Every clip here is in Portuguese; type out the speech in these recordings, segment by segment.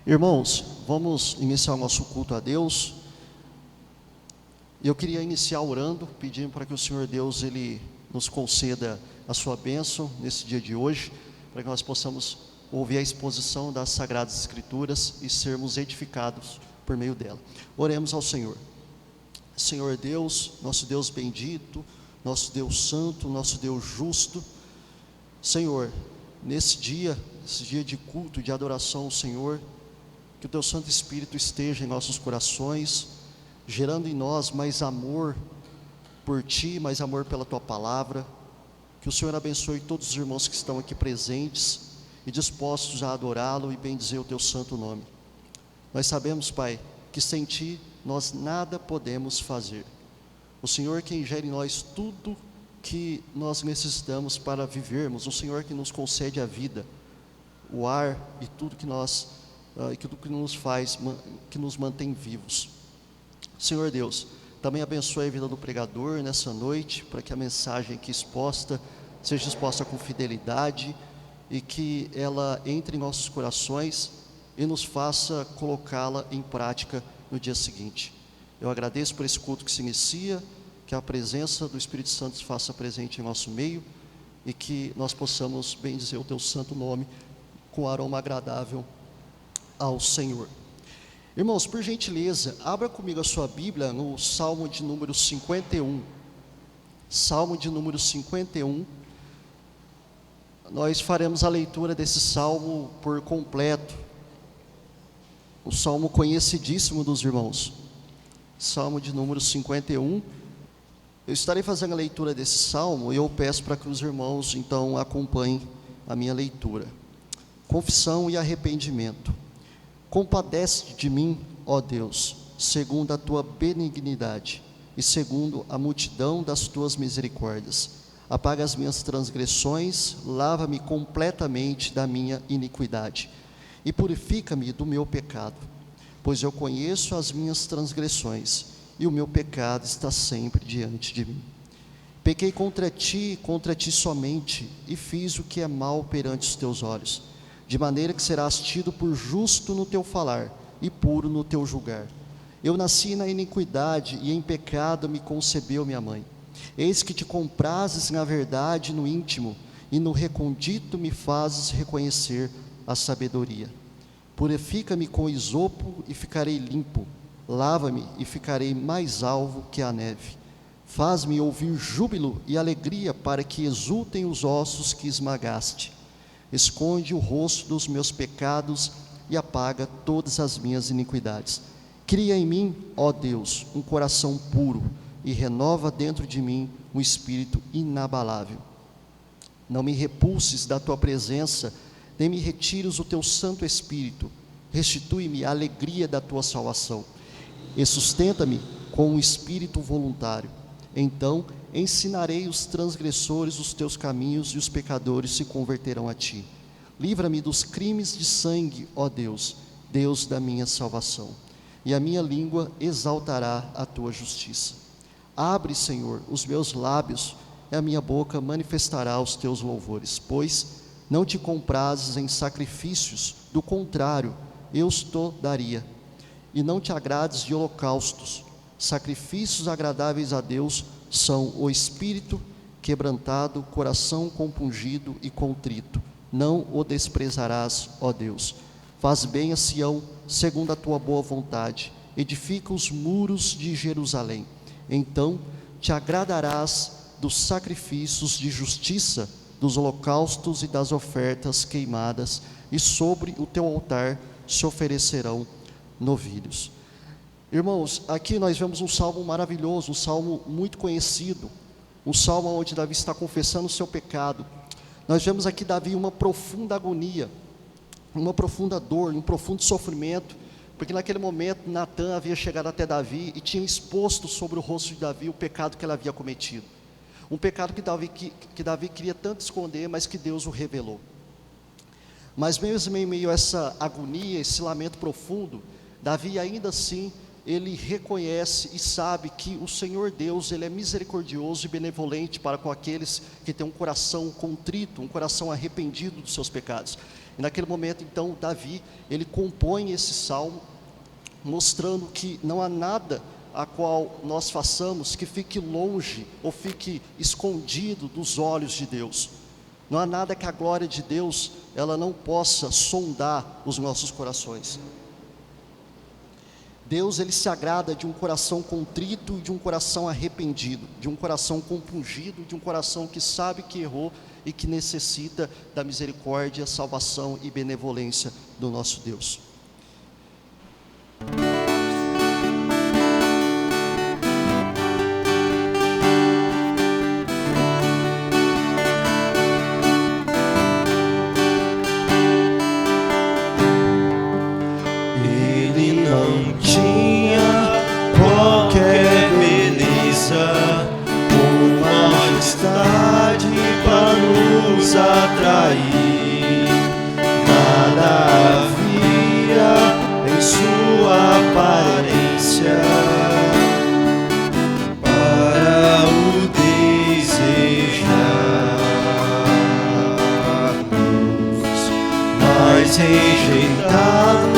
Irmãos, vamos iniciar o nosso culto a Deus. Eu queria iniciar orando, pedindo para que o Senhor Deus, Ele nos conceda a sua bênção nesse dia de hoje, para que nós possamos ouvir a exposição das Sagradas Escrituras e sermos edificados por meio dela. Oremos ao Senhor. Senhor Deus, nosso Deus bendito, nosso Deus santo, nosso Deus justo. Senhor, nesse dia de culto, de adoração ao Senhor, que o Teu Santo Espírito esteja em nossos corações, gerando em nós mais amor por Ti, mais amor pela Tua Palavra. Que o Senhor abençoe todos os irmãos que estão aqui presentes e dispostos a adorá-lo e bendizer o Teu santo nome. Nós sabemos, Pai, que sem Ti nós nada podemos fazer. O Senhor quem gera em nós tudo que nós necessitamos para vivermos, o Senhor que nos concede a vida, o ar e tudo que nos faz, que nos mantém vivos. Senhor Deus, também abençoe a vida do pregador nessa noite, para que a mensagem aqui exposta seja exposta com fidelidade e que ela entre em nossos corações e nos faça colocá-la em prática no dia seguinte. Eu agradeço por esse culto que se inicia, que a presença do Espírito Santo se faça presente em nosso meio e que nós possamos bendizer o Teu santo nome com aroma agradável ao Senhor. Irmãos, por gentileza, abra comigo a sua Bíblia no Salmo de número 51. Salmo de número 51. Nós faremos a leitura desse salmo por completo. O salmo conhecidíssimo dos irmãos. Salmo de número 51. Eu estarei fazendo a leitura desse salmo e eu peço para que os irmãos então acompanhem a minha leitura. Confissão e arrependimento. Compadece de mim, ó Deus, segundo a Tua benignidade e segundo a multidão das Tuas misericórdias. Apaga as minhas transgressões, lava-me completamente da minha iniquidade e purifica-me do meu pecado, pois eu conheço as minhas transgressões e o meu pecado está sempre diante de mim. Pequei contra Ti somente, e fiz o que é mal perante os Teus olhos, de maneira que serás tido por justo no Teu falar e puro no Teu julgar. Eu nasci na iniquidade e em pecado me concebeu minha mãe. Eis que Te comprazes na verdade no íntimo, e no recôndito me fazes reconhecer a sabedoria. Purifica-me com isopo e ficarei limpo, lava-me e ficarei mais alvo que a neve. Faz-me ouvir júbilo e alegria, para que exultem os ossos que esmagaste. Esconde o rosto dos meus pecados e apaga todas as minhas iniquidades. Cria em mim, ó Deus, um coração puro e renova dentro de mim um espírito inabalável. Não me repulses da Tua presença, nem me retires o Teu Santo Espírito. Restitui-me a alegria da Tua salvação e sustenta-me com um espírito voluntário. Então ensinarei os transgressores os Teus caminhos e os pecadores se converterão a Ti. Livra-me dos crimes de sangue, ó Deus, Deus da minha salvação, e a minha língua exaltará a Tua justiça. Abre, Senhor, os meus lábios, e a minha boca manifestará os Teus louvores, pois não Te comprazes em sacrifícios, do contrário, eu os te daria. E não Te agrades de holocaustos. Sacrifícios agradáveis a Deus são o espírito quebrantado, coração compungido e contrito. Não o desprezarás, ó Deus. Faz bem a Sião, segundo a Tua boa vontade. Edifica os muros de Jerusalém. Então Te agradarás dos sacrifícios de justiça, dos holocaustos e das ofertas queimadas, e sobre o Teu altar se oferecerão novilhos. Irmãos, aqui nós vemos um salmo maravilhoso, um salmo muito conhecido, um salmo onde Davi está confessando o seu pecado. Nós vemos aqui Davi uma profunda agonia, uma profunda dor, um profundo sofrimento, porque naquele momento Natã havia chegado até Davi e tinha exposto sobre o rosto de Davi o pecado que ele havia cometido. Um pecado que Davi queria tanto esconder, mas que Deus o revelou. Mas mesmo em meio a essa agonia, esse lamento profundo, Davi ainda assim, ele reconhece e sabe que o Senhor Deus, Ele é misericordioso e benevolente para com aqueles que têm um coração contrito, um coração arrependido dos seus pecados. E naquele momento, então, Davi, ele compõe esse salmo, mostrando que não há nada a qual nós façamos que fique longe ou fique escondido dos olhos de Deus. Não há nada que a glória de Deus, ela não possa sondar os nossos corações. Deus, ele se agrada de um coração contrito e de um coração arrependido, de um coração compungido, de um coração que sabe que errou e que necessita da misericórdia, salvação e benevolência do nosso Deus. Ele não tinha qualquer beleza ou majestade para nos atrair. Nada havia em sua aparência para o desejarmos, mas rejeitado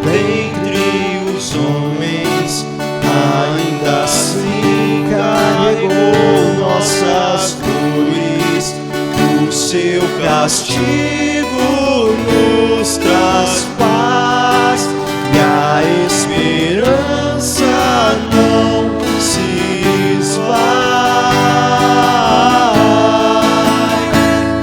dentre os homens, ainda assim carregou nossas dores. O seu castigo nos traz paz e a esperança não se esvai.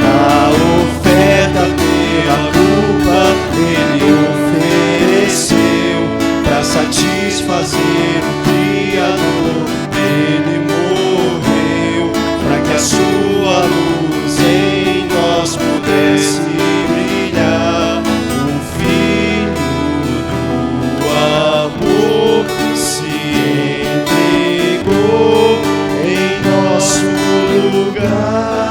A oferta pela culpa Ele ofereceu para satisfazer o Criador. Ele morreu para que a sua luz em nós pudesse brilhar. O Filho do amor se entregou em nosso lugar.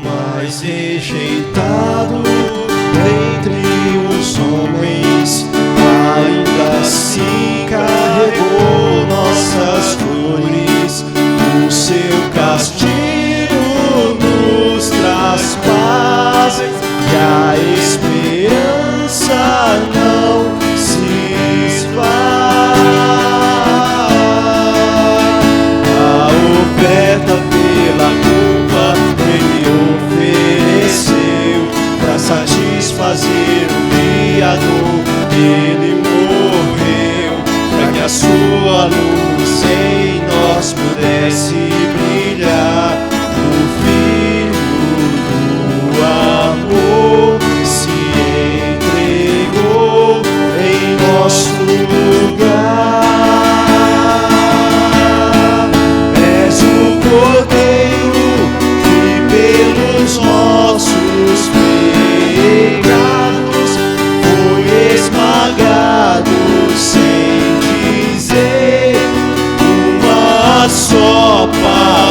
Mas rejeitado dentre os homens, ainda assim carregou nossas dores. O seu castigo nos traz paz e a esperança não se esvai. A oferta pela culpa Ele ofereceu para satisfazer o Criador. Ele morreu para que a sua luz em nós pudesse brilhar. O Filho do amor se entregou em nosso lugar. És o Cordeiro que pelos nossos pecados foi esmagado, sem dizer uma só palavra.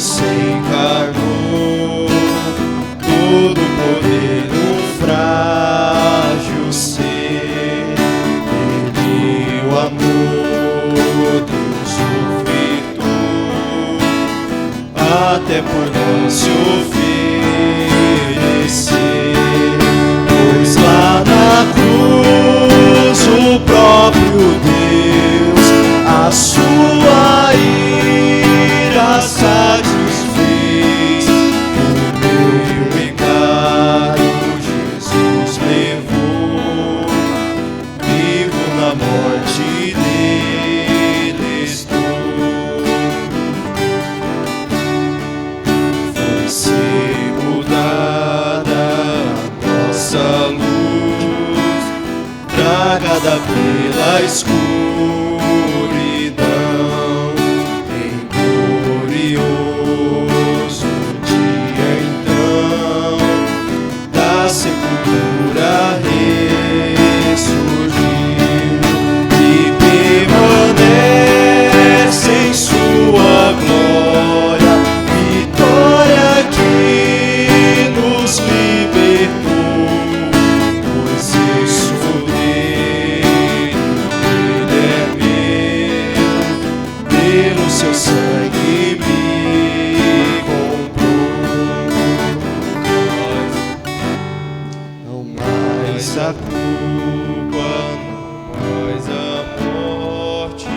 se encarnou, todo o poder no frágil ser. Ele o amor, Deus ofertou, até por nós se oferecer. Pois lá na cruz o próprio Deus a sua ira satisfez. O meu pecado Jesus levou, vivo na morte dele estou. Foi ser mudada a nossa luz, tragada pela escuridão, em glorioso dia então, da sepultura ressurgiu e permanece em sua glória, vitória que nos libertou, pois eu sou dele, ele é meu, pelo seu sangue me comprou. Não mais a culpa, não mais a morte,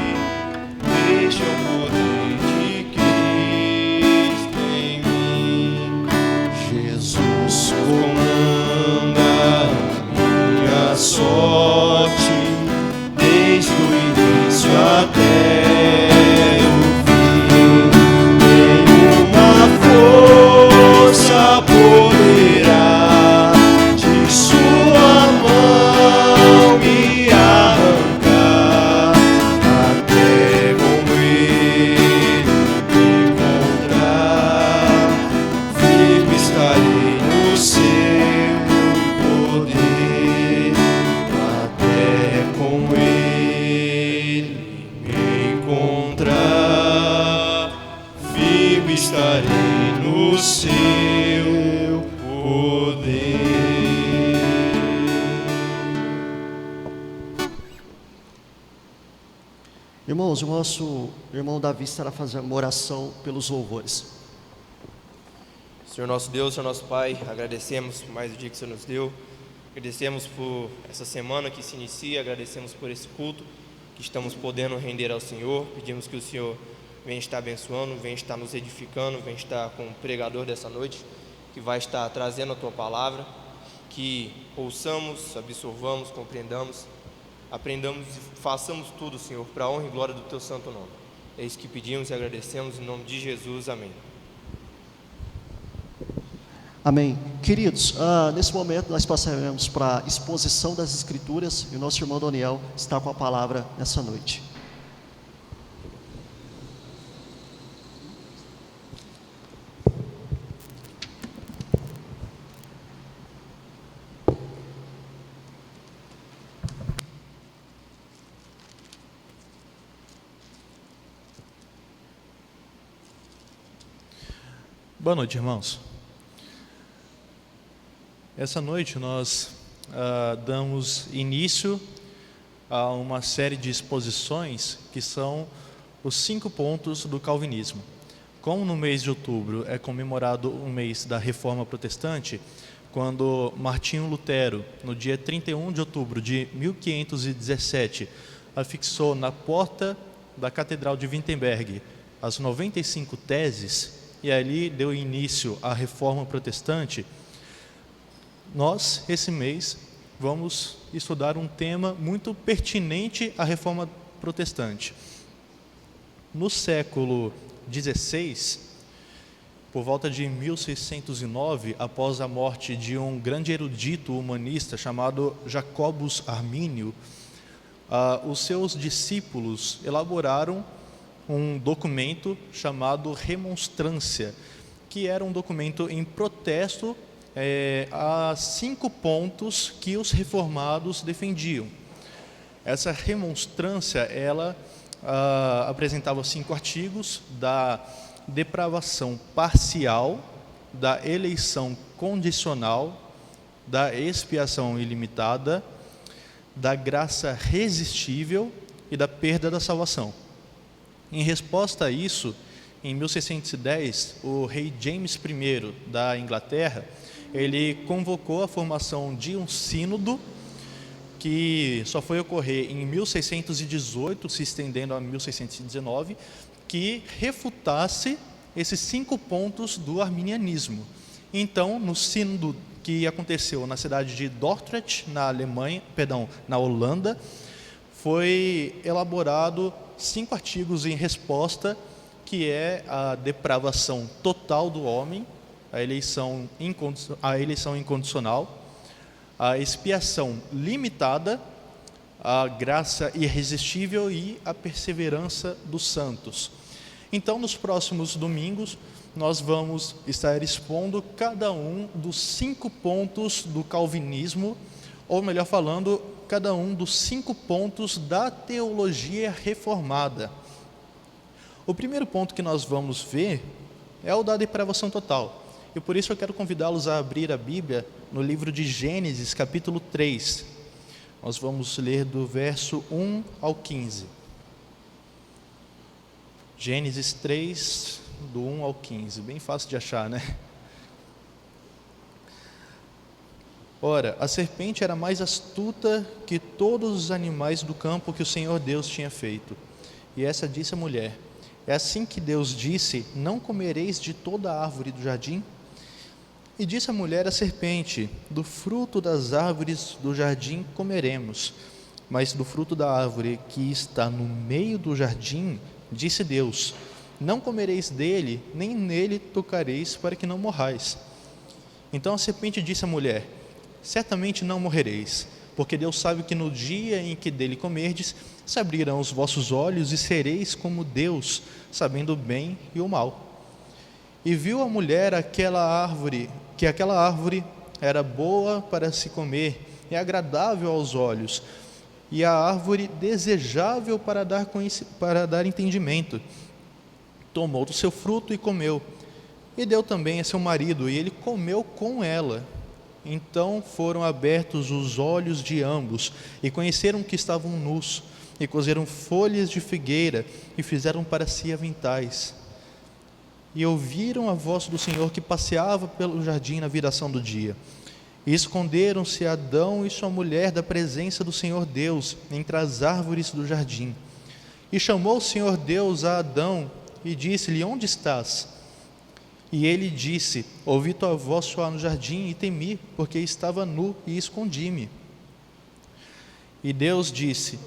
deixa o poder de Cristo em mim. Jesus comanda a minha sorte, desde o início até o fim. Nenhuma força poderá de sua mão me arrancar, até com ele me encontrar. Firme estarei no seu poder, até com ele me encontrar. Firme estarei no seu poder. Irmãos, o nosso irmão Davi estará fazendo uma oração pelos louvores. Senhor nosso Deus, Senhor nosso Pai, agradecemos por mais o dia que o Senhor nos deu, agradecemos por essa semana que se inicia, agradecemos por esse culto que estamos podendo render ao Senhor. Pedimos que o Senhor venha estar abençoando, venha estar nos edificando, venha estar com o pregador dessa noite, que vai estar trazendo a Tua palavra, que ouçamos, absorvamos, compreendamos, aprendamos e façamos tudo, Senhor, para a honra e glória do Teu santo nome. É isso que pedimos e agradecemos em nome de Jesus, amém. Amém. Queridos, nesse momento nós passaremos para a exposição das Escrituras e o nosso irmão Daniel está com a palavra nessa noite. Boa noite, irmãos. Essa noite nós damos início a uma série de exposições que são os 5 pontos do calvinismo. Como no mês de outubro é comemorado o mês da Reforma Protestante, quando Martinho Lutero, no dia 31 de outubro de 1517, afixou na porta da Catedral de Wittenberg as 95 teses, e ali deu início à Reforma Protestante, nós, esse mês, vamos estudar um tema muito pertinente à Reforma Protestante. No século XVI, por volta de 1609, após a morte de um grande erudito humanista chamado Jacobus Armínio, os seus discípulos elaboraram um documento chamado Remonstrância, que era um documento em protesto a 5 pontos que os reformados defendiam. Essa remonstrância, ela apresentava 5 artigos da depravação parcial, da eleição condicional, da expiação ilimitada, da graça resistível e da perda da salvação. Em resposta a isso, em 1610, o rei James I da Inglaterra, ele convocou a formação de um sínodo que só foi ocorrer em 1618, se estendendo a 1619, que refutasse esses 5 pontos do arminianismo. Então, no sínodo que aconteceu na cidade de Dordrecht, na Holanda, foi elaborado 5 artigos em resposta, que é a depravação total do homem, a eleição incondicional, a expiação limitada, a graça irresistível e a perseverança dos santos. Então, nos próximos domingos, nós vamos estar expondo cada um dos 5 pontos do calvinismo, ou melhor falando, cada um dos 5 pontos da teologia reformada. O primeiro ponto que nós vamos ver é o da depravação total. E por isso eu quero convidá-los a abrir a Bíblia no livro de Gênesis, capítulo 3. Nós vamos ler do verso 1 ao 15. Gênesis 3, do 1 ao 15. Bem fácil de achar, né? Ora, a serpente era mais astuta que todos os animais do campo que o Senhor Deus tinha feito. E essa disse à mulher: é assim que Deus disse: não comereis de toda a árvore do jardim? E disse a mulher à serpente: do fruto das árvores do jardim comeremos, mas do fruto da árvore que está no meio do jardim, disse Deus: não comereis dele, nem nele tocareis, para que não morrais. Então a serpente disse à mulher: certamente não morrereis, porque Deus sabe que no dia em que dele comerdes, se abrirão os vossos olhos e sereis como Deus, sabendo o bem e o mal. E viu a mulher que aquela árvore era boa para se comer e agradável aos olhos, e a árvore desejável para dar entendimento. Tomou do seu fruto e comeu, e deu também a seu marido, e ele comeu com ela. Então foram abertos os olhos de ambos, e conheceram que estavam nus, e coseram folhas de figueira, e fizeram para si aventais. E ouviram a voz do Senhor que passeava pelo jardim na viração do dia. E esconderam-se Adão e sua mulher da presença do Senhor Deus, entre as árvores do jardim. E chamou o Senhor Deus a Adão, e disse-lhe: onde estás? E ele disse: ouvi tua voz soar no jardim, e temi, porque estava nu, e escondi-me. E Deus disse: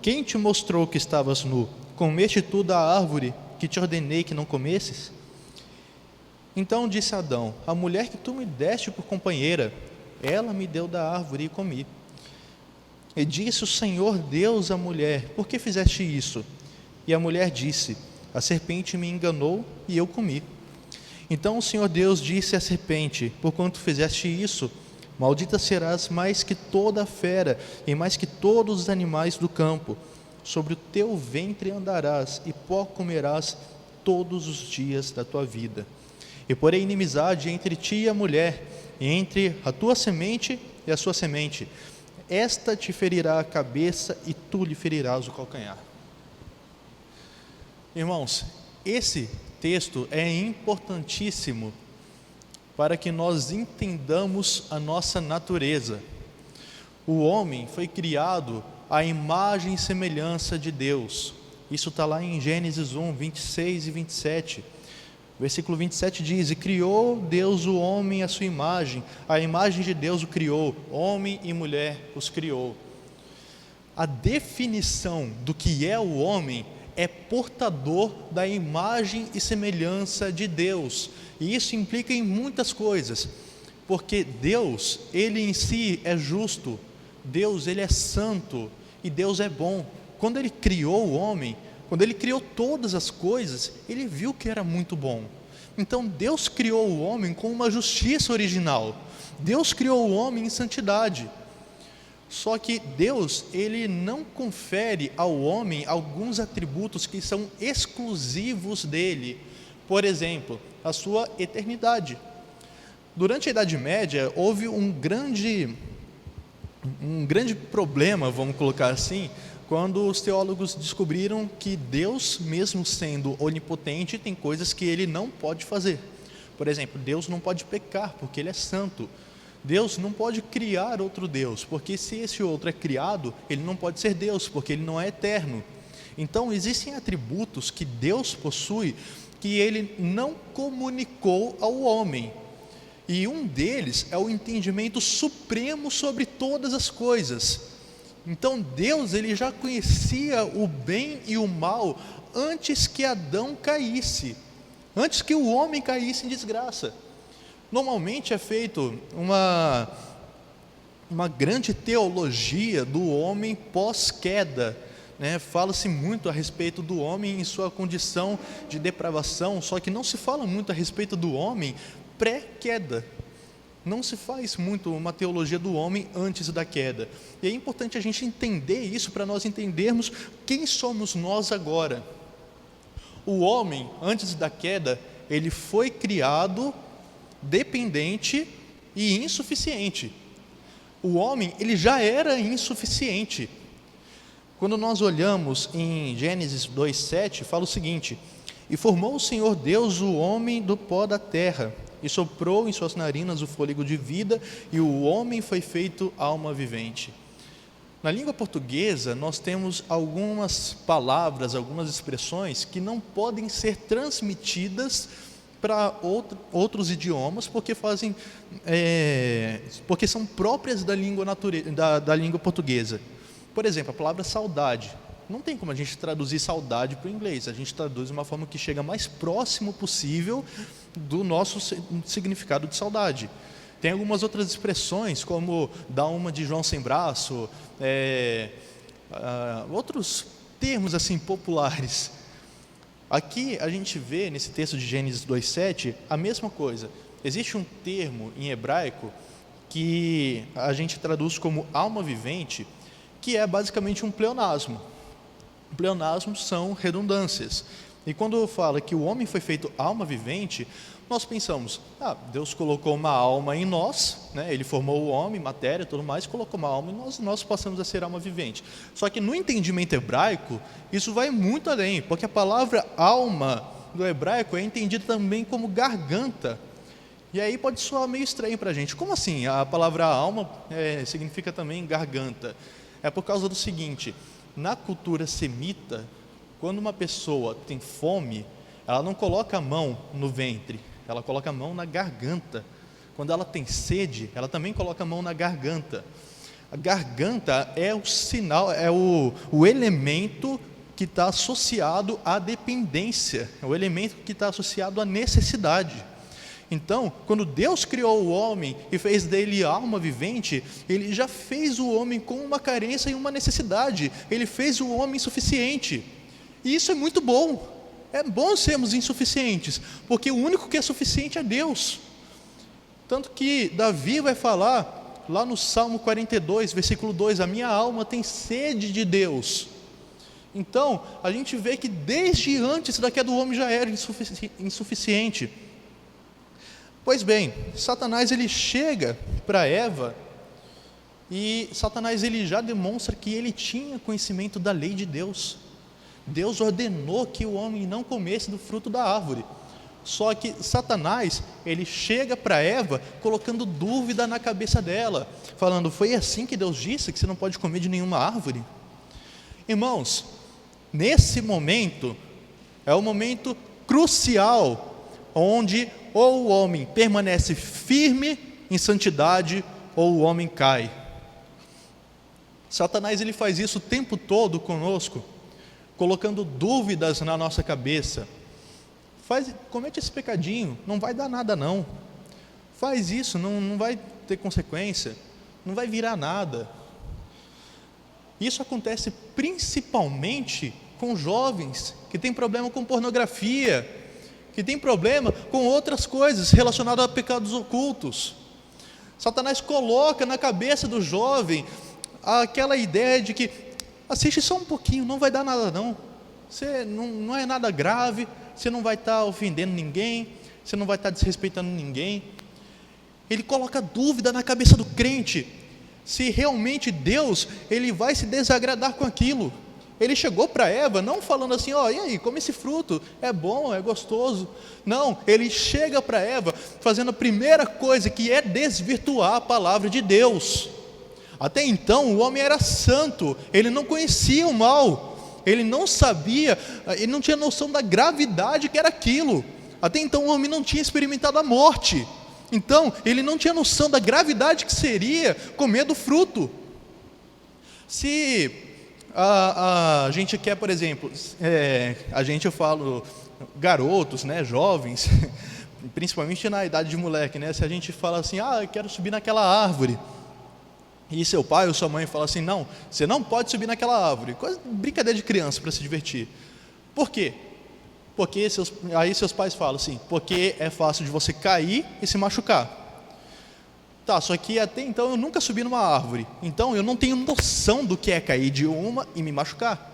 quem te mostrou que estavas nu? Comeste tu da árvore que te ordenei que não comesses? Então disse Adão: a mulher que tu me deste por companheira, ela me deu da árvore e comi. E disse o Senhor Deus à mulher: por que fizeste isso? E a mulher disse: a serpente me enganou e eu comi. Então o Senhor Deus disse à serpente: porquanto fizeste isso, maldita serás mais que toda a fera e mais que todos os animais do campo. Sobre o teu ventre andarás e pó comerás todos os dias da tua vida. E porei inimizade entre ti e a mulher, e entre a tua semente e a sua semente. Esta te ferirá a cabeça e tu lhe ferirás o calcanhar. Irmãos, esse texto é importantíssimo para que nós entendamos a nossa natureza. O homem foi criado à imagem e semelhança de Deus. Isso está lá em Gênesis 1, 26 e 27. Versículo 27 diz: e criou Deus o homem à sua imagem, a imagem de Deus o criou, homem e mulher os criou. A definição do que é o homem é portador da imagem e semelhança de Deus, e isso implica em muitas coisas, porque Deus, Ele em si é justo, Deus, Ele é santo, e Deus é bom. Quando Ele criou o homem, quando Ele criou todas as coisas, Ele viu que era muito bom. Então Deus criou o homem com uma justiça original, Deus criou o homem em santidade. Só que Deus, Ele não confere ao homem alguns atributos que são exclusivos dele, Por exemplo, a sua eternidade. Durante a Idade Média, houve um grande problema, vamos colocar assim, quando os teólogos descobriram que Deus, mesmo sendo onipotente, tem coisas que Ele não pode fazer. Por exemplo, Deus não pode pecar, porque Ele é santo. Deus não pode criar outro Deus, porque se esse outro é criado, Ele não pode ser Deus, porque Ele não é eterno. Então, existem atributos que Deus possui que Ele não comunicou ao homem. E um deles é o entendimento supremo sobre todas as coisas. Então Deus, Ele já conhecia o bem e o mal antes que Adão caísse, antes que o homem caísse em desgraça. Normalmente é feito uma grande teologia do homem pós-queda, né? Fala-se muito a respeito do homem em sua condição de depravação, só que não se fala muito a respeito do homem pré-queda. Não se faz muito uma teologia do homem antes da queda. E é importante a gente entender isso para nós entendermos quem somos nós agora. O homem, antes da queda, ele foi criado dependente e insuficiente. O homem, ele já era insuficiente. Quando nós olhamos em Gênesis 2:7, fala o seguinte: e formou o Senhor Deus o homem do pó da terra, e soprou em suas narinas o fôlego de vida, e o homem foi feito alma vivente. Na língua portuguesa, nós temos algumas palavras, algumas expressões que não podem ser transmitidas para outros idiomas, porque são próprias da língua portuguesa. Por exemplo, a palavra saudade. Não tem como a gente traduzir saudade para o inglês. A gente traduz de uma forma que chega mais próximo possível do nosso significado de saudade. Tem algumas outras expressões, como dar uma de João sem braço, outros termos assim populares. Aqui a gente vê nesse texto de Gênesis 2:7 a mesma coisa. Existe um termo em hebraico que a gente traduz como alma vivente, que é basicamente um pleonasmo. Pleonasmos são redundâncias. E quando fala que o homem foi feito alma vivente, nós pensamos, Deus colocou uma alma em nós, né? Ele formou o homem, matéria e tudo mais, colocou uma alma em nós passamos a ser alma vivente. Só que no entendimento hebraico, isso vai muito além, porque a palavra alma do hebraico é entendida também como garganta. E aí pode soar meio estranho para a gente. Como assim? A palavra alma significa também garganta. É por causa do seguinte: na cultura semita, quando uma pessoa tem fome, ela não coloca a mão no ventre, ela coloca a mão na garganta. Quando ela tem sede, ela também coloca a mão na garganta. A garganta é o sinal, é o elemento que está associado à dependência, é o elemento que está associado à necessidade. Então, quando Deus criou o homem e fez dele alma vivente, Ele já fez o homem com uma carência e uma necessidade. Ele fez o homem insuficiente. E isso é muito bom. É bom sermos insuficientes, porque o único que é suficiente é Deus. Tanto que Davi vai falar, lá no Salmo 42, versículo 2, a minha alma tem sede de Deus. Então, a gente vê que desde antes da queda do homem já era insuficiente. Pois bem, Satanás ele chega para Eva e Satanás ele já demonstra que ele tinha conhecimento da lei de Deus. Deus ordenou que o homem não comesse do fruto da árvore. Só que Satanás ele chega para Eva colocando dúvida na cabeça dela, falando: foi assim que Deus disse que você não pode comer de nenhuma árvore? Irmãos, nesse momento é o momento crucial onde ou o homem permanece firme em santidade ou o homem cai. Satanás ele faz isso o tempo todo conosco, colocando dúvidas na nossa cabeça. Comete esse pecadinho, não vai dar nada não. Faz isso, não vai ter consequência, não vai virar nada. Isso acontece principalmente com jovens que têm problema com pornografia, que tem problema com outras coisas relacionadas a pecados ocultos. Satanás coloca na cabeça do jovem aquela ideia de que assiste só um pouquinho, não vai dar nada não, não é nada grave, você não vai estar ofendendo ninguém, você não vai estar desrespeitando ninguém. Ele coloca dúvida na cabeça do crente, se realmente Deus, ele vai se desagradar com aquilo. Ele chegou para Eva, não falando assim, e aí, come esse fruto, é bom, é gostoso. Não, ele chega para Eva, fazendo a primeira coisa, que é desvirtuar a palavra de Deus. Até então, o homem era santo, ele não conhecia o mal, ele não sabia, ele não tinha noção da gravidade que era aquilo. Até então, o homem não tinha experimentado a morte. Então, ele não tinha noção da gravidade que seria comer do fruto. Se a gente quer, por exemplo, eu falo garotos, né, jovens, principalmente na idade de moleque, né, se a gente fala assim, eu quero subir naquela árvore, e seu pai ou sua mãe fala assim, não, você não pode subir naquela árvore, coisa, brincadeira de criança para se divertir. Por quê? Porque aí seus pais falam assim, porque é fácil de você cair e se machucar. Tá, só que até então eu nunca subi numa árvore, então eu não tenho noção do que é cair de uma e me machucar.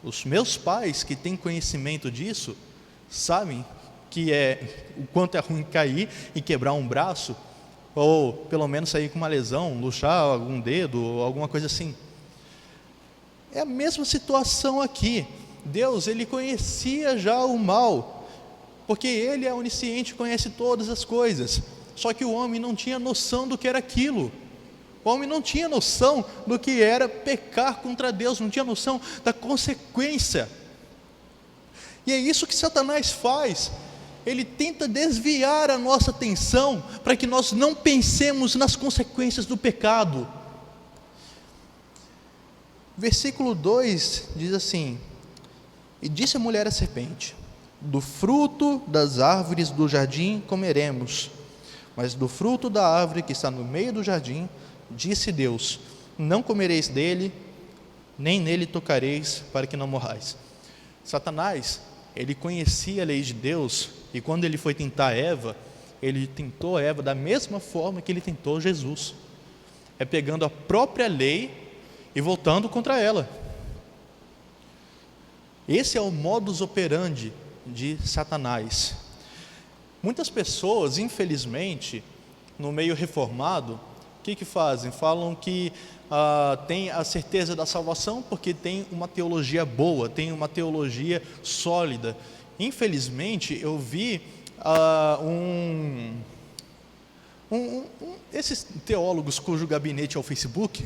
Os meus pais, que têm conhecimento disso, sabem que o quanto é ruim cair e quebrar um braço, ou pelo menos sair com uma lesão, luxar algum dedo, ou alguma coisa assim. É a mesma situação aqui. Deus, ele conhecia já o mal, porque ele é onisciente, conhece todas as coisas. Só que o homem não tinha noção do que era aquilo. O homem não tinha noção do que era pecar contra Deus, não tinha noção da consequência. E é isso que Satanás faz. Ele tenta desviar a nossa atenção para que nós não pensemos nas consequências do pecado. Versículo 2 diz assim: e disse a mulher à serpente: do fruto das árvores do jardim comeremos, mas do fruto da árvore que está no meio do jardim, disse Deus: não comereis dele, nem nele tocareis, para que não morrais. Satanás, ele conhecia a lei de Deus, e quando ele foi tentar Eva, ele tentou Eva da mesma forma que ele tentou Jesus, pegando a própria lei e voltando contra ela. Esse é o modus operandi de Satanás. Muitas pessoas, infelizmente, no meio reformado, o que fazem? Falam que tem a certeza da salvação porque tem uma teologia boa, tem uma teologia sólida. Infelizmente, eu vi esses teólogos cujo gabinete é o Facebook,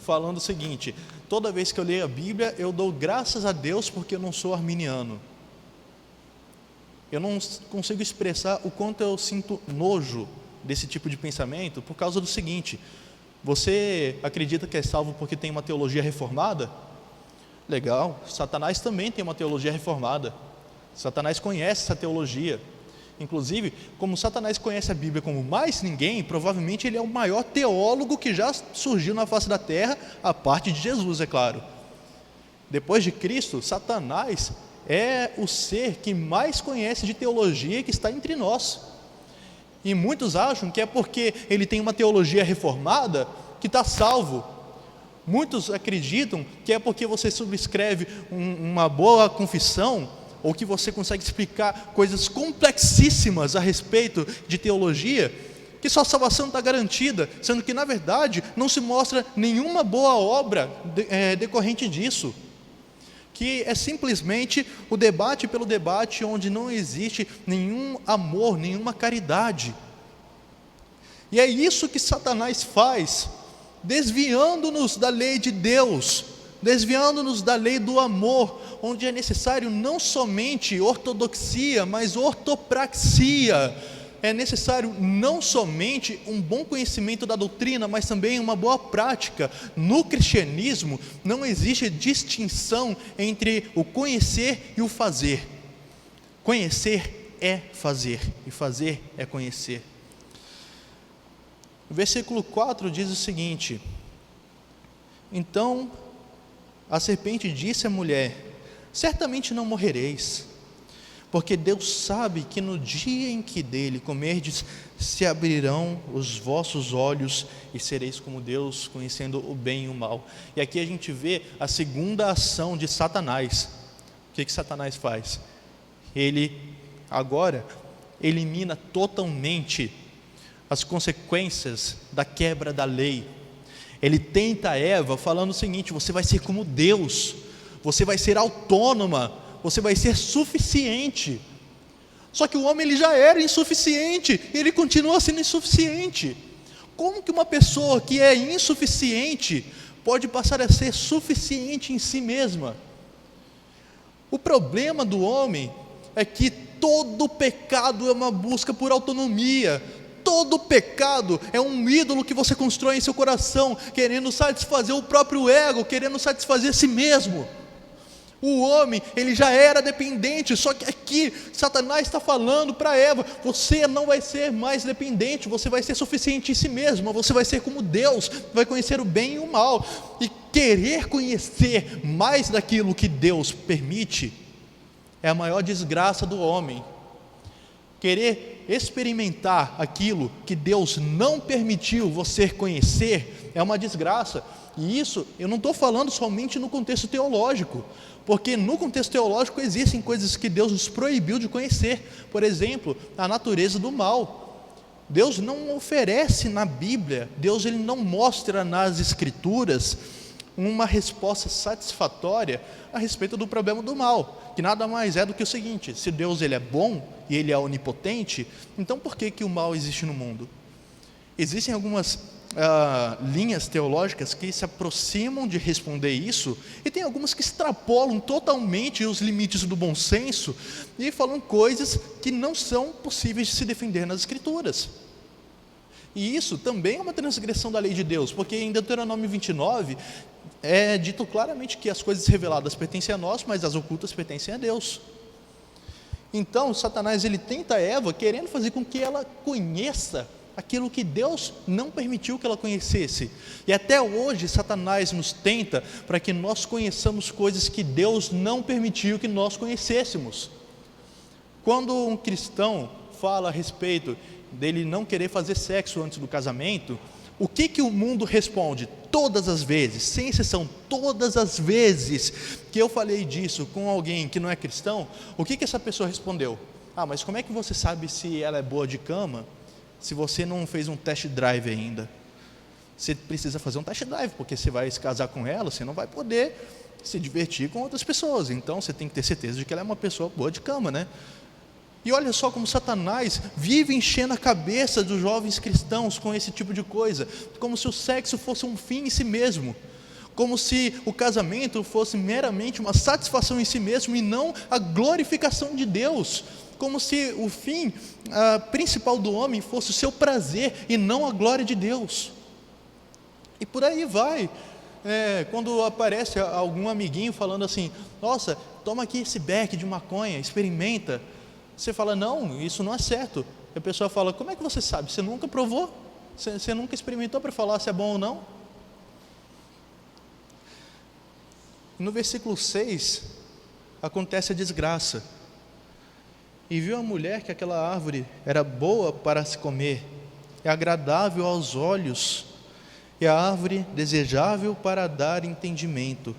falando o seguinte: toda vez que eu leio a Bíblia, eu dou graças a Deus porque eu não sou arminiano. Eu não consigo expressar o quanto eu sinto nojo desse tipo de pensamento, por causa do seguinte: você acredita que é salvo porque tem uma teologia reformada? Legal, Satanás também tem uma teologia reformada. Satanás conhece essa teologia. Inclusive, como Satanás conhece a Bíblia como mais ninguém, provavelmente ele é o maior teólogo que já surgiu na face da terra, a parte de Jesus, é claro. Depois de Cristo, Satanás é o ser que mais conhece de teologia que está entre nós. E muitos acham que é porque ele tem uma teologia reformada que está salvo. Muitos acreditam que é porque você subscreve uma boa confissão, ou que você consegue explicar coisas complexíssimas a respeito de teologia, que sua salvação está garantida, sendo que na verdade não se mostra nenhuma boa obra decorrente disso, que é simplesmente o debate pelo debate, onde não existe nenhum amor, nenhuma caridade. E é isso que Satanás faz, desviando-nos da lei de Deus, desviando-nos da lei do amor, onde é necessário não somente ortodoxia, mas ortopraxia. É necessário não somente um bom conhecimento da doutrina, mas também uma boa prática. No cristianismo não existe distinção entre o conhecer e o fazer. Conhecer é fazer, e fazer é conhecer. O versículo 4 diz o seguinte: então a serpente disse à mulher: certamente não morrereis, porque Deus sabe que no dia em que dele comerdes, se abrirão os vossos olhos e sereis como Deus, conhecendo o bem e o mal. E aqui a gente vê a segunda ação de Satanás. O que Satanás faz? ele agora elimina totalmente as consequências da quebra da lei. Ele tenta Eva falando o seguinte: você vai ser como Deus, você vai ser autônoma, você vai ser suficiente. Só que o homem, ele já era insuficiente, ele continua sendo insuficiente. Como que uma pessoa que é insuficiente pode passar a ser suficiente em si mesma? O problema do homem é que todo pecado é uma busca por autonomia. Todo pecado é um ídolo que você constrói em seu coração, querendo satisfazer o próprio ego, querendo satisfazer a si mesmo. O homem, ele já era dependente, só que aqui Satanás está falando para Eva: você não vai ser mais dependente, você vai ser suficiente em si mesmo, você vai ser como Deus, vai conhecer o bem e o mal. E querer conhecer mais daquilo que Deus permite é a maior desgraça do homem. Querer experimentar aquilo que Deus não permitiu você conhecer é uma desgraça. E isso eu não estou falando somente no contexto teológico, porque no contexto teológico existem coisas que Deus nos proibiu de conhecer. Por exemplo, a natureza do mal. Deus não oferece na Bíblia, Deus ele não mostra nas Escrituras uma resposta satisfatória a respeito do problema do mal, que nada mais é do que o seguinte: se Deus ele é bom e ele é onipotente, então por que o mal existe no mundo? Existem algumas linhas teológicas que se aproximam de responder isso, e tem algumas que extrapolam totalmente os limites do bom senso e falam coisas que não são possíveis de se defender nas Escrituras. E isso também é uma transgressão da lei de Deus, porque em Deuteronômio 29 é dito claramente que as coisas reveladas pertencem a nós, mas as ocultas pertencem a Deus. Então Satanás ele tenta Eva, querendo fazer com que ela conheça aquilo que Deus não permitiu que ela conhecesse. E até hoje Satanás nos tenta para que nós conheçamos coisas que Deus não permitiu que nós conhecêssemos. Quando um cristão fala a respeito dele não querer fazer sexo antes do casamento, o que o mundo responde? Todas as vezes, sem exceção, todas as vezes que eu falei disso com alguém que não é cristão, o que essa pessoa respondeu? Mas como é que você sabe se ela é boa de cama, se você não fez um test drive ainda? Você precisa fazer um test drive, porque você vai se casar com ela, você não vai poder se divertir com outras pessoas, então você tem que ter certeza de que ela é uma pessoa boa de cama, né? E olha só como Satanás vive enchendo a cabeça dos jovens cristãos com esse tipo de coisa, como se o sexo fosse um fim em si mesmo, como se o casamento fosse meramente uma satisfação em si mesmo e não a glorificação de Deus, como se o fim principal do homem fosse o seu prazer e não a glória de Deus. E por aí vai. Quando aparece algum amiguinho falando assim: nossa, toma aqui esse beck de maconha, experimenta. Você fala: não, isso não é certo. E a pessoa fala: como é que você sabe? Você nunca provou? Você nunca experimentou para falar se é bom ou não? No versículo 6, acontece a desgraça. E viu a mulher que aquela árvore era boa para se comer, é agradável aos olhos, e a árvore desejável para dar entendimento.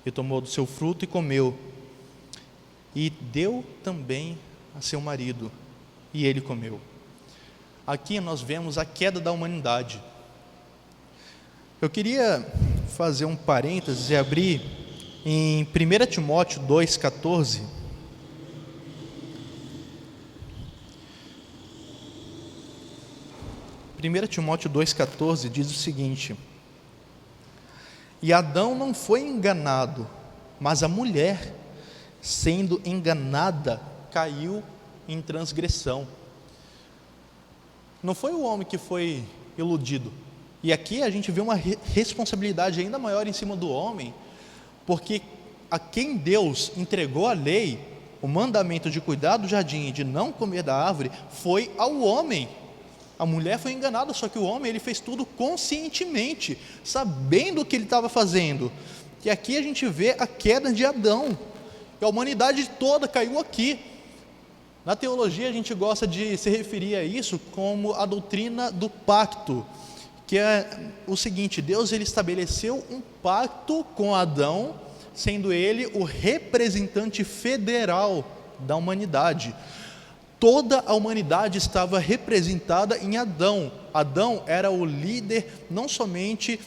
E tomou do seu fruto e comeu, e deu também a seu marido, e ele comeu. Aqui nós vemos a queda da humanidade. Eu queria fazer um parênteses e abrir em 1 Timóteo 2,14. 1 Timóteo 2,14 diz o seguinte: e Adão não foi enganado, mas a mulher, sendo enganada, caiu em transgressão. Não foi o homem que foi iludido. E aqui a gente vê uma responsabilidade ainda maior em cima do homem, porque a quem Deus entregou a lei, o mandamento de cuidar do jardim e de não comer da árvore, foi ao homem. A mulher foi enganada, só que o homem ele fez tudo conscientemente, sabendo o que ele estava fazendo. E aqui a gente vê a queda de Adão, e a humanidade toda caiu aqui. Na teologia a gente gosta de se referir a isso como a doutrina do pacto, que é o seguinte: Deus ele estabeleceu um pacto com Adão, sendo ele o representante federal da humanidade. Toda a humanidade estava representada em Adão. Adão era o líder, não somente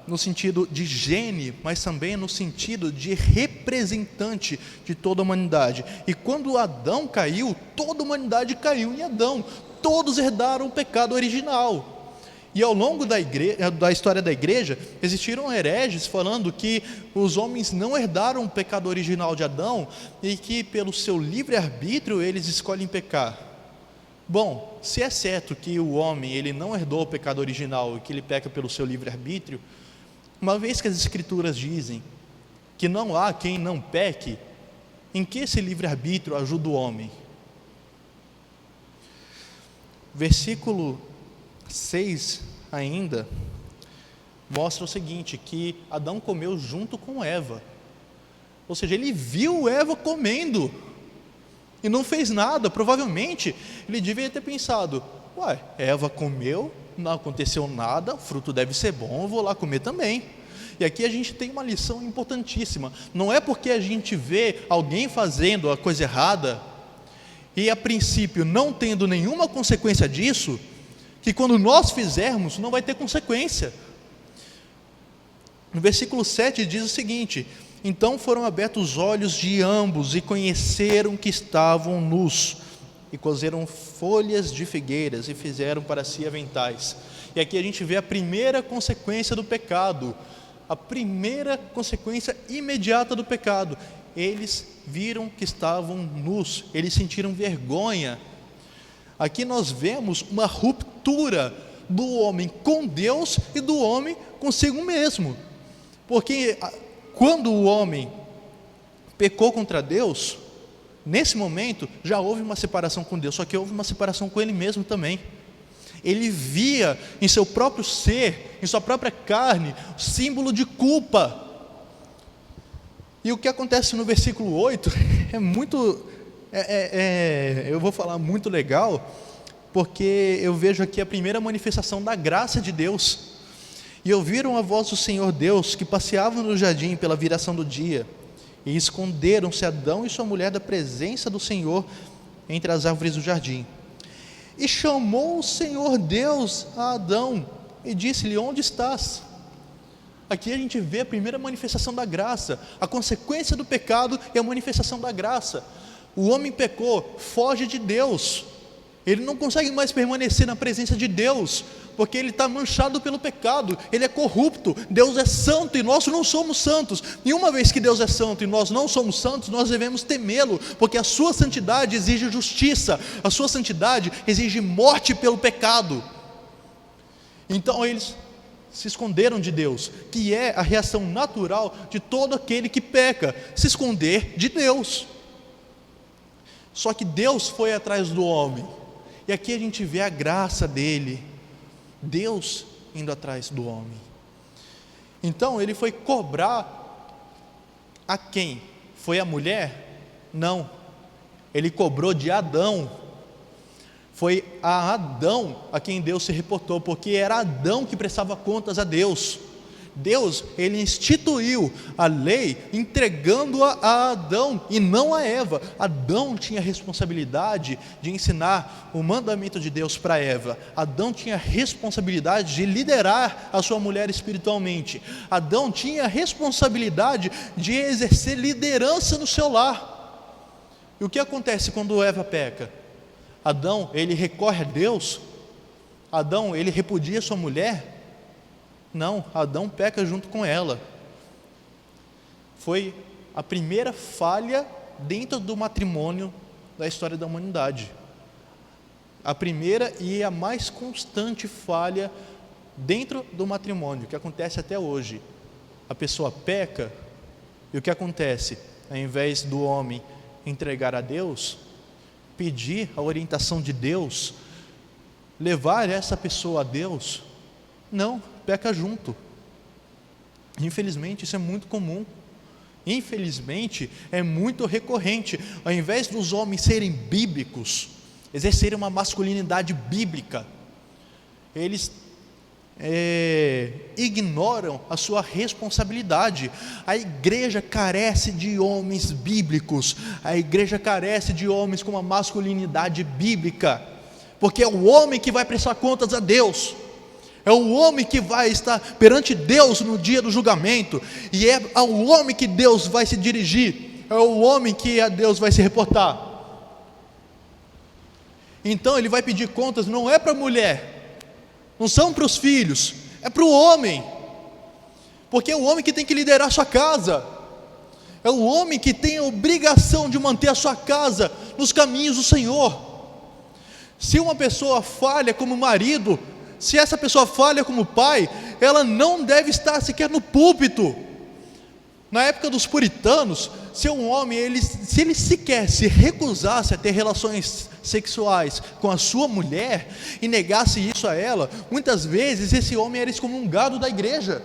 no sentido de gene, mas também no sentido de representante de toda a humanidade. E quando Adão caiu, toda a humanidade caiu em Adão. Todos herdaram o pecado original. E ao longo da história da igreja, existiram hereges falando que os homens não herdaram o pecado original de Adão e que pelo seu livre-arbítrio eles escolhem pecar. Bom, se é certo que o homem ele não herdou o pecado original e que ele peca pelo seu livre-arbítrio, uma vez que as escrituras dizem que não há quem não peque, em que esse livre-arbítrio ajuda o homem? Versículo 6 ainda mostra o seguinte, que Adão comeu junto com Eva, ou seja, ele viu Eva comendo e não fez nada. Provavelmente ele devia ter pensado: ué, Eva comeu, não aconteceu nada, o fruto deve ser bom, eu vou lá comer também. E aqui a gente tem uma lição importantíssima. Não é porque a gente vê alguém fazendo a coisa errada e a princípio não tendo nenhuma consequência disso, que quando nós fizermos não vai ter consequência. No versículo 7 diz o seguinte: então foram abertos os olhos de ambos e conheceram que estavam nus, e cozeram folhas de figueiras e fizeram para si aventais. E aqui a gente vê a primeira consequência do pecado, a primeira consequência imediata do pecado. Eles viram que estavam nus, eles sentiram vergonha. Aqui nós vemos uma ruptura do homem com Deus e do homem consigo mesmo, porque quando o homem pecou contra Deus, nesse momento já houve uma separação com Deus, só que houve uma separação com ele mesmo também. Ele via em seu próprio ser, em sua própria carne, símbolo de culpa. E o que acontece no versículo 8 é muito... eu vou falar muito legal, porque eu vejo aqui a primeira manifestação da graça de Deus. E ouviram a voz do Senhor Deus, que passeava no jardim pela viração do dia, e esconderam-se Adão e sua mulher da presença do Senhor entre as árvores do jardim. E chamou o Senhor Deus a Adão e disse-lhe: onde estás? Aqui a gente vê a primeira manifestação da graça, a consequência do pecado é a manifestação da graça. O homem pecou, foge de Deus, ele não consegue mais permanecer na presença de Deus, porque ele está manchado pelo pecado, ele é corrupto. Deus é santo e nós não somos santos, e uma vez que Deus é santo e nós não somos santos, nós devemos temê-lo, porque a sua santidade exige justiça, a sua santidade exige morte pelo pecado. Então eles se esconderam de Deus, que é a reação natural de todo aquele que peca, se esconder de Deus. Só que Deus foi atrás do homem, e aqui a gente vê a graça dele, Deus indo atrás do homem. Então ele foi cobrar a quem? Foi a mulher? Não, ele cobrou de Adão. Foi a Adão a quem Deus se reportou, porque era Adão que prestava contas a Deus. Deus, ele instituiu a lei entregando-a a Adão e não a Eva. Adão tinha a responsabilidade de ensinar o mandamento de Deus para Eva. Adão tinha a responsabilidade de liderar a sua mulher espiritualmente. Adão tinha a responsabilidade de exercer liderança no seu lar. E o que acontece quando Eva peca? Adão, ele recorre a Deus? Adão, ele repudia sua mulher? Não, Adão peca junto com ela. Foi a primeira falha dentro do matrimônio da história da humanidade. A primeira e a mais constante falha dentro do matrimônio, que acontece até hoje. A pessoa peca, e o que acontece? Ao invés do homem entregar a Deus, pedir a orientação de Deus, levar essa pessoa a Deus, não, peca junto. Infelizmente isso é muito comum, infelizmente é muito recorrente. Ao invés dos homens serem bíblicos, exercerem uma masculinidade bíblica, eles ignoram a sua responsabilidade. A igreja carece de homens bíblicos, a igreja carece de homens com uma masculinidade bíblica, porque é o homem que vai prestar contas a Deus, é o homem que vai estar perante Deus no dia do julgamento, e é ao homem que Deus vai se dirigir, é o homem que a Deus vai se reportar. Então ele vai pedir contas, não é para a mulher, não são para os filhos, é para o homem, porque é o homem que tem que liderar a sua casa, é o homem que tem a obrigação de manter a sua casa nos caminhos do Senhor. Se uma pessoa falha como marido, se essa pessoa falha como pai, ela não deve estar sequer no púlpito. Na época dos puritanos, se um homem, se ele sequer se recusasse a ter relações sexuais com a sua mulher e negasse isso a ela, muitas vezes esse homem era excomungado da igreja.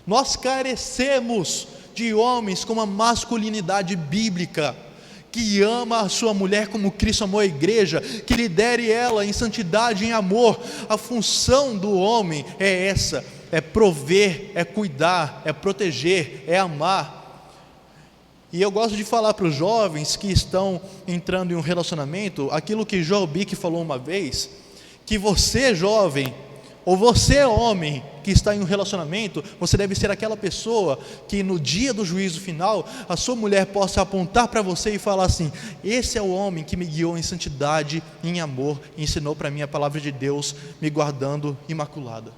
Nós carecemos de homens com uma masculinidade bíblica, que ama a sua mulher como Cristo amou a igreja, que lidere ela em santidade e em amor. A função do homem é essa: é prover, é cuidar, é proteger, é amar. E eu gosto de falar para os jovens que estão entrando em um relacionamento, aquilo que Joel Bick falou uma vez, que você jovem, ou você homem que está em um relacionamento, você deve ser aquela pessoa que no dia do juízo final, a sua mulher possa apontar para você e falar assim: esse é o homem que me guiou em santidade, em amor, e ensinou para mim a palavra de Deus, me guardando imaculada.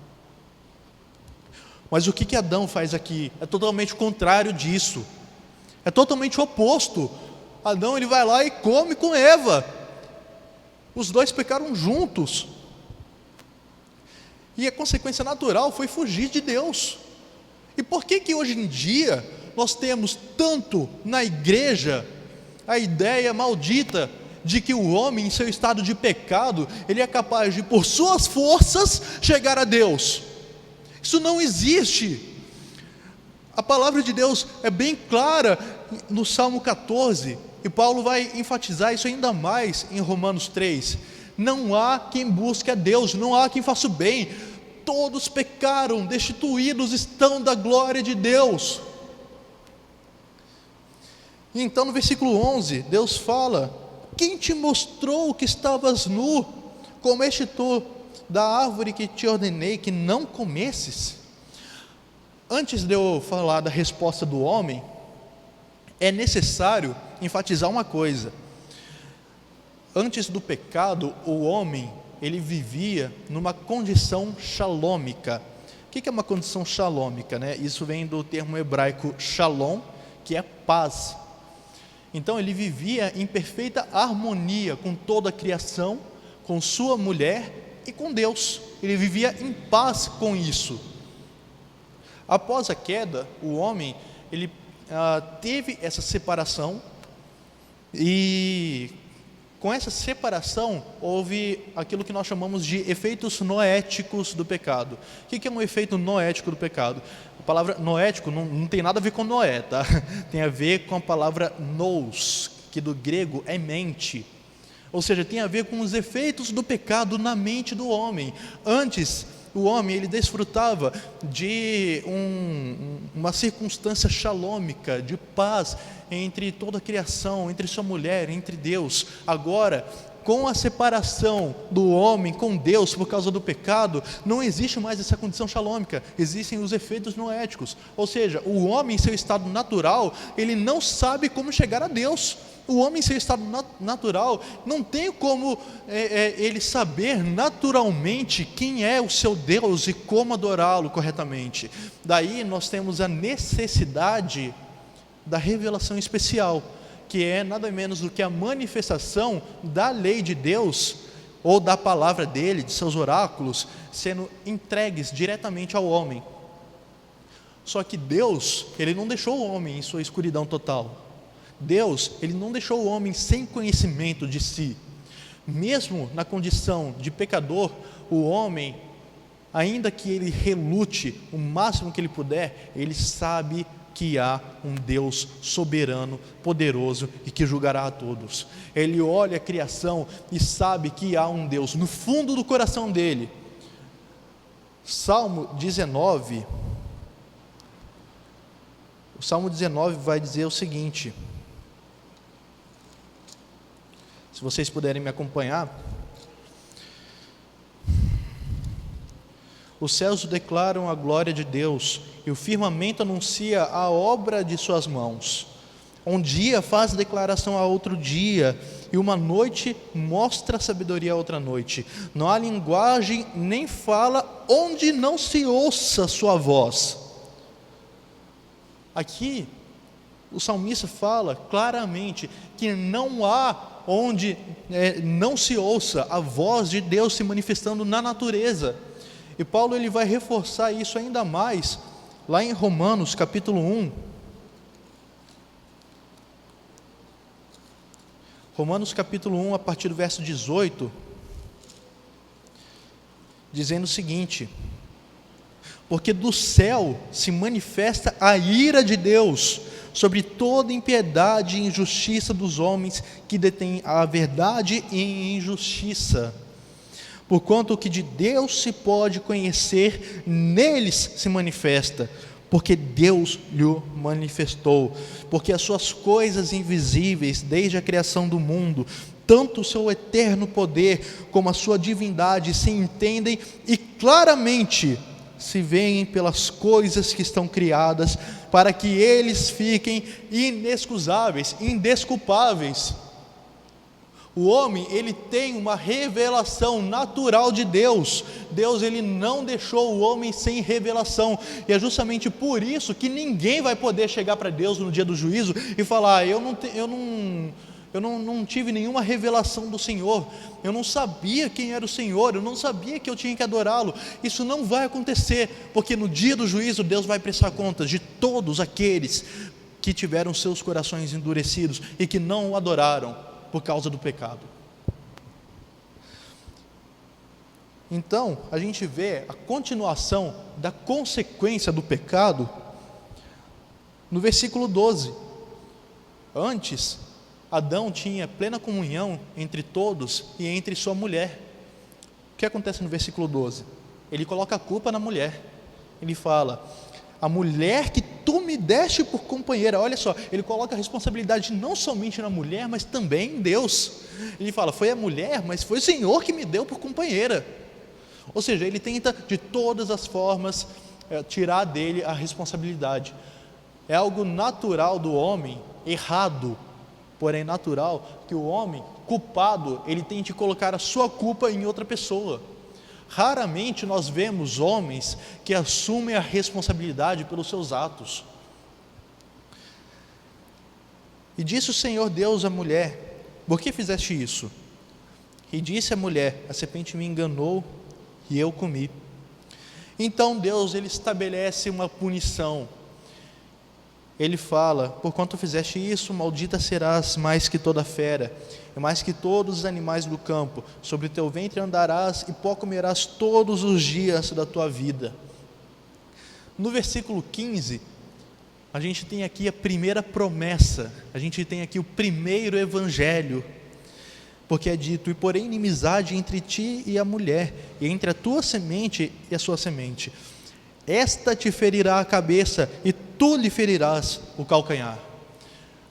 Mas o que Adão faz aqui? É totalmente o contrário disso, é totalmente o oposto. Adão, ele vai lá e come com Eva, os dois pecaram juntos, e a consequência natural foi fugir de Deus. E por que hoje em dia nós temos tanto na igreja a ideia maldita de que o homem em seu estado de pecado, ele é capaz de por suas forças chegar a Deus? Isso não existe. A palavra de Deus é bem clara no Salmo 14, e Paulo vai enfatizar isso ainda mais em Romanos 3. Não há quem busque a Deus, não há quem faça o bem, todos pecaram, destituídos estão da glória de Deus. E então no versículo 11, Deus fala: quem te mostrou que estavas nu? Comeste tu da árvore que te ordenei que não comesses? Antes de eu falar da resposta do homem, é necessário enfatizar uma coisa. Antes do pecado, o homem, ele vivia numa condição shalômica. O que é uma condição shalômica, né? Isso vem do termo hebraico shalom, que é paz. Então ele vivia em perfeita harmonia com toda a criação, com sua mulher e com Deus. Ele vivia em paz com isso. Após a queda, o homem, ele teve essa separação, e com essa separação houve aquilo que nós chamamos de efeitos noéticos do pecado. O que é um efeito noético do pecado? A palavra noético não tem nada a ver com Noé, tá? Tem a ver com a palavra nous, que do grego é mente. Ou seja, tem a ver com os efeitos do pecado na mente do homem. Antes, o homem, ele desfrutava de uma circunstância shalômica, de paz entre toda a criação, entre sua mulher, entre Deus. Agora, com a separação do homem com Deus por causa do pecado, não existe mais essa condição shalômica, existem os efeitos noéticos. Ou seja, o homem em seu estado natural, ele não sabe como chegar a Deus. O homem em seu estado natural não tem como ele saber naturalmente quem é o seu Deus e como adorá-lo corretamente. Daí nós temos a necessidade da revelação especial, que é nada menos do que a manifestação da lei de Deus, ou da palavra dele, de seus oráculos, sendo entregues diretamente ao homem. Só que Deus, ele não deixou o homem em sua escuridão total. Deus, ele não deixou o homem sem conhecimento de si. Mesmo na condição de pecador, o homem, ainda que ele relute o máximo que ele puder, ele sabe que há um Deus soberano, poderoso e que julgará a todos. Ele olha a criação e sabe que há um Deus no fundo do coração dele. Salmo 19, o Salmo 19 vai dizer o seguinte, se vocês puderem me acompanhar. Os céus declaram a glória de Deus, e o firmamento anuncia a obra de suas mãos. Um dia faz declaração a outro dia, e uma noite mostra sabedoria a outra noite. Não há linguagem nem fala onde não se ouça sua voz. Aqui, o salmista fala claramente que não há onde não se ouça a voz de Deus se manifestando na natureza. E Paulo ele vai reforçar isso ainda mais, lá em Romanos capítulo 1. Romanos capítulo 1, a partir do verso 18, dizendo o seguinte: porque do céu se manifesta a ira de Deus sobre toda impiedade e injustiça dos homens que detêm a verdade em injustiça. Porquanto o que de Deus se pode conhecer, neles se manifesta, porque Deus lhe manifestou. Porque as suas coisas invisíveis, desde a criação do mundo, tanto o seu eterno poder como a sua divindade se entendem e claramente se veem pelas coisas que estão criadas, para que eles fiquem inexcusáveis, indesculpáveis. O homem, ele tem uma revelação natural de Deus. Deus, ele não deixou o homem sem revelação. E é justamente por isso que ninguém vai poder chegar para Deus no dia do juízo e falar: eu não tive nenhuma revelação do Senhor, eu não sabia quem era o Senhor, eu não sabia que eu tinha que adorá-lo. Isso não vai acontecer, porque no dia do juízo Deus vai prestar contas de todos aqueles que tiveram seus corações endurecidos e que não o adoraram por causa do pecado. Então, a gente vê a continuação da consequência do pecado no versículo 12. Antes, Adão tinha plena comunhão entre todos e entre sua mulher. O que acontece no versículo 12? Ele coloca a culpa na mulher. Ele fala: a mulher que tu me deste por companheira. Olha só, ele coloca a responsabilidade não somente na mulher, mas também em Deus. Ele fala: foi a mulher, mas foi o Senhor que me deu por companheira. Ou seja, ele tenta de todas as formas tirar dele a responsabilidade. É algo natural do homem, errado, porém natural, que o homem culpado, ele tente colocar a sua culpa em outra pessoa. Raramente nós vemos homens que assumem a responsabilidade pelos seus atos. E disse o Senhor Deus à mulher: por que fizeste isso? E disse a mulher: a serpente me enganou e eu comi. Então Deus, ele estabelece uma punição. Ele fala: porquanto fizeste isso, maldita serás mais que toda fera, e mais que todos os animais do campo. Sobre o teu ventre andarás, e pó comerás todos os dias da tua vida. No versículo 15, a gente tem aqui a primeira promessa, a gente tem aqui o primeiro evangelho, porque é dito: e porém inimizade entre ti e a mulher, e entre a tua semente e a sua semente. Esta te ferirá a cabeça, e tu lhe ferirás o calcanhar.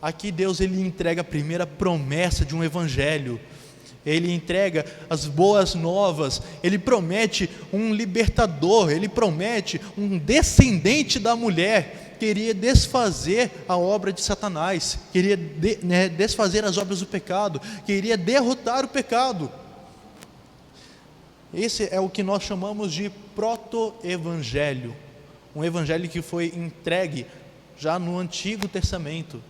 Aqui Deus, ele entrega a primeira promessa de um evangelho. Ele entrega as boas novas. Ele promete um libertador. Ele promete um descendente da mulher que iria desfazer a obra de Satanás, que iria desfazer as obras do pecado, que iria derrotar o pecado. Esse é o que nós chamamos de proto-evangelho, um evangelho que foi entregue já no Antigo Testamento.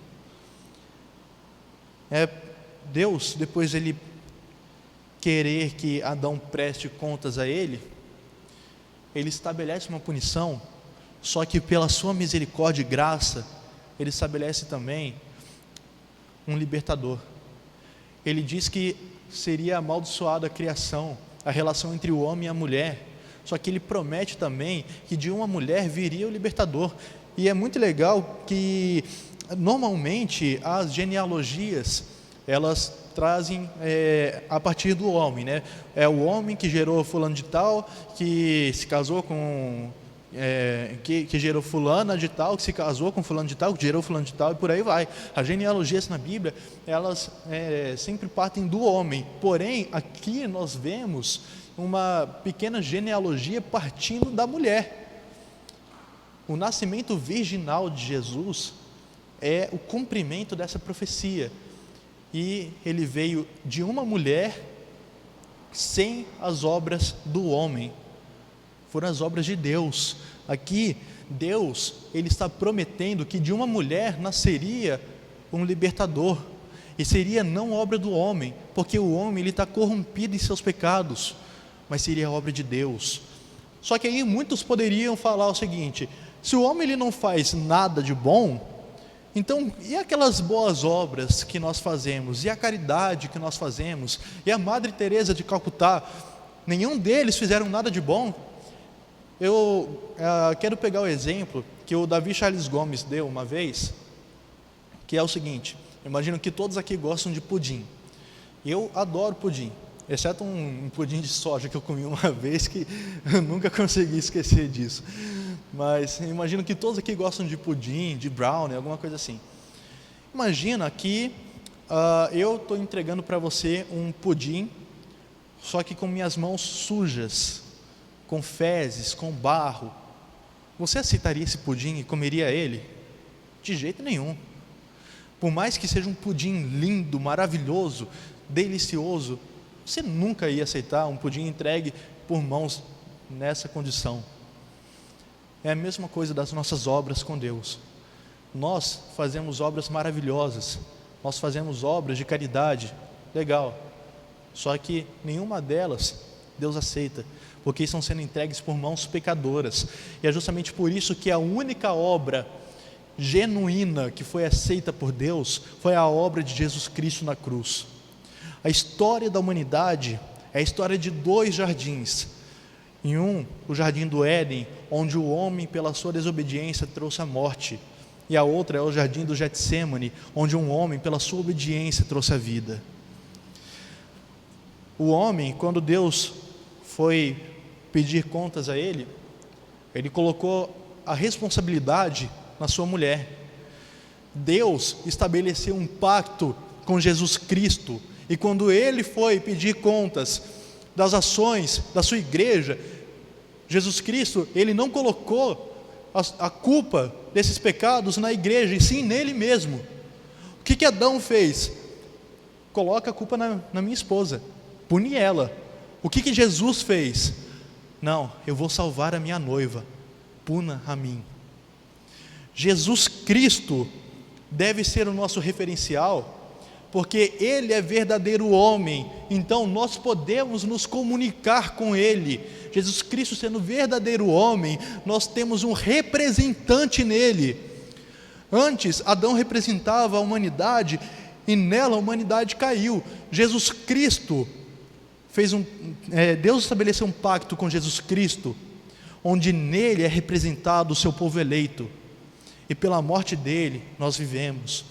Deus, depois ele querer que Adão preste contas a ele estabelece uma punição, só que pela sua misericórdia e graça, ele estabelece também um libertador. Ele diz que seria amaldiçoada a criação, a relação entre o homem e a mulher, só que ele promete também que de uma mulher viria o libertador. E é muito legal que normalmente as genealogias, elas trazem a partir do homem, né? É o homem que gerou fulano de tal, que se casou com... que gerou fulana de tal, que se casou com fulano de tal, que gerou fulano de tal, e por aí vai. As genealogias na Bíblia, elas sempre partem do homem. Porém, aqui nós vemos uma pequena genealogia partindo da mulher. O nascimento virginal de Jesus é o cumprimento dessa profecia. E ele veio de uma mulher sem as obras do homem. Foram as obras de Deus. Aqui, Deus, ele está prometendo que de uma mulher nasceria um libertador. E seria não obra do homem, porque o homem ele está corrompido em seus pecados, mas seria a obra de Deus. Só que aí muitos poderiam falar o seguinte: se o homem ele não faz nada de bom, então e aquelas boas obras que nós fazemos, e a caridade que nós fazemos, e a Madre Teresa de Calcutá, nenhum deles fizeram nada de bom? Eu quero pegar o exemplo que o Davi Charles Gomes deu uma vez, que é o seguinte: imagino que todos aqui gostam de pudim. Eu adoro pudim, exceto um pudim de soja que eu comi uma vez, que eu nunca consegui esquecer disso. Mas imagino que todos aqui gostam de pudim, de brownie, alguma coisa assim. Imagina que eu estou entregando para você um pudim, só que com minhas mãos sujas, com fezes, com barro. Você aceitaria esse pudim e comeria ele? De jeito nenhum. Por mais que seja um pudim lindo, maravilhoso, delicioso, você nunca ia aceitar um pudim entregue por mãos nessa condição. É a mesma coisa das nossas obras com Deus. Nós fazemos obras maravilhosas, nós fazemos obras de caridade, legal, só que nenhuma delas Deus aceita, porque estão sendo entregues por mãos pecadoras. E é justamente por isso que a única obra genuína que foi aceita por Deus foi a obra de Jesus Cristo na cruz. A história da humanidade é a história de dois jardins. Em um, o jardim do Éden, onde o homem pela sua desobediência trouxe a morte, e a outra é o jardim do Getsêmani, onde um homem pela sua obediência trouxe a vida. O homem, quando Deus foi pedir contas a ele colocou a responsabilidade na sua mulher. Deus estabeleceu um pacto com Jesus Cristo, e quando ele foi pedir contas das ações da sua igreja, Jesus Cristo, ele não colocou a culpa desses pecados na igreja, e sim nele mesmo. O que Adão fez? Coloca a culpa na minha esposa, pune ela. O que Jesus fez? Não, eu vou salvar a minha noiva, puna a mim. Jesus Cristo deve ser o nosso referencial, porque Ele é verdadeiro homem, então nós podemos nos comunicar com Ele. Jesus Cristo sendo verdadeiro homem, nós temos um representante nele. Antes, Adão representava a humanidade, e nela a humanidade caiu. Jesus Cristo Deus estabeleceu um pacto com Jesus Cristo, onde nele é representado o seu povo eleito, e pela morte dele nós vivemos.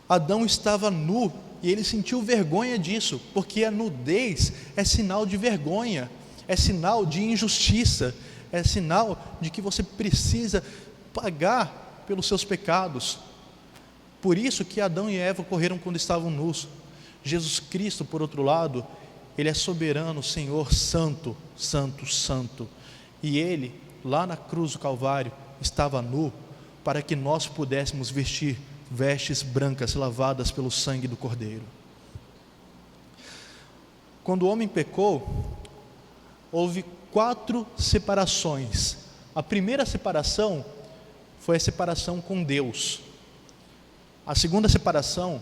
Adão estava nu, e ele sentiu vergonha disso, porque a nudez é sinal de vergonha, é sinal de injustiça, é sinal de que você precisa pagar pelos seus pecados. Por isso que Adão e Eva correram quando estavam nus. Jesus Cristo, por outro lado, Ele é soberano, Senhor, santo, santo, santo, e Ele, lá na cruz do Calvário, estava nu, para que nós pudéssemos vestir vestes brancas lavadas pelo sangue do Cordeiro. Quando o homem pecou, houve 4 separações. A primeira separação foi a separação com Deus. A segunda separação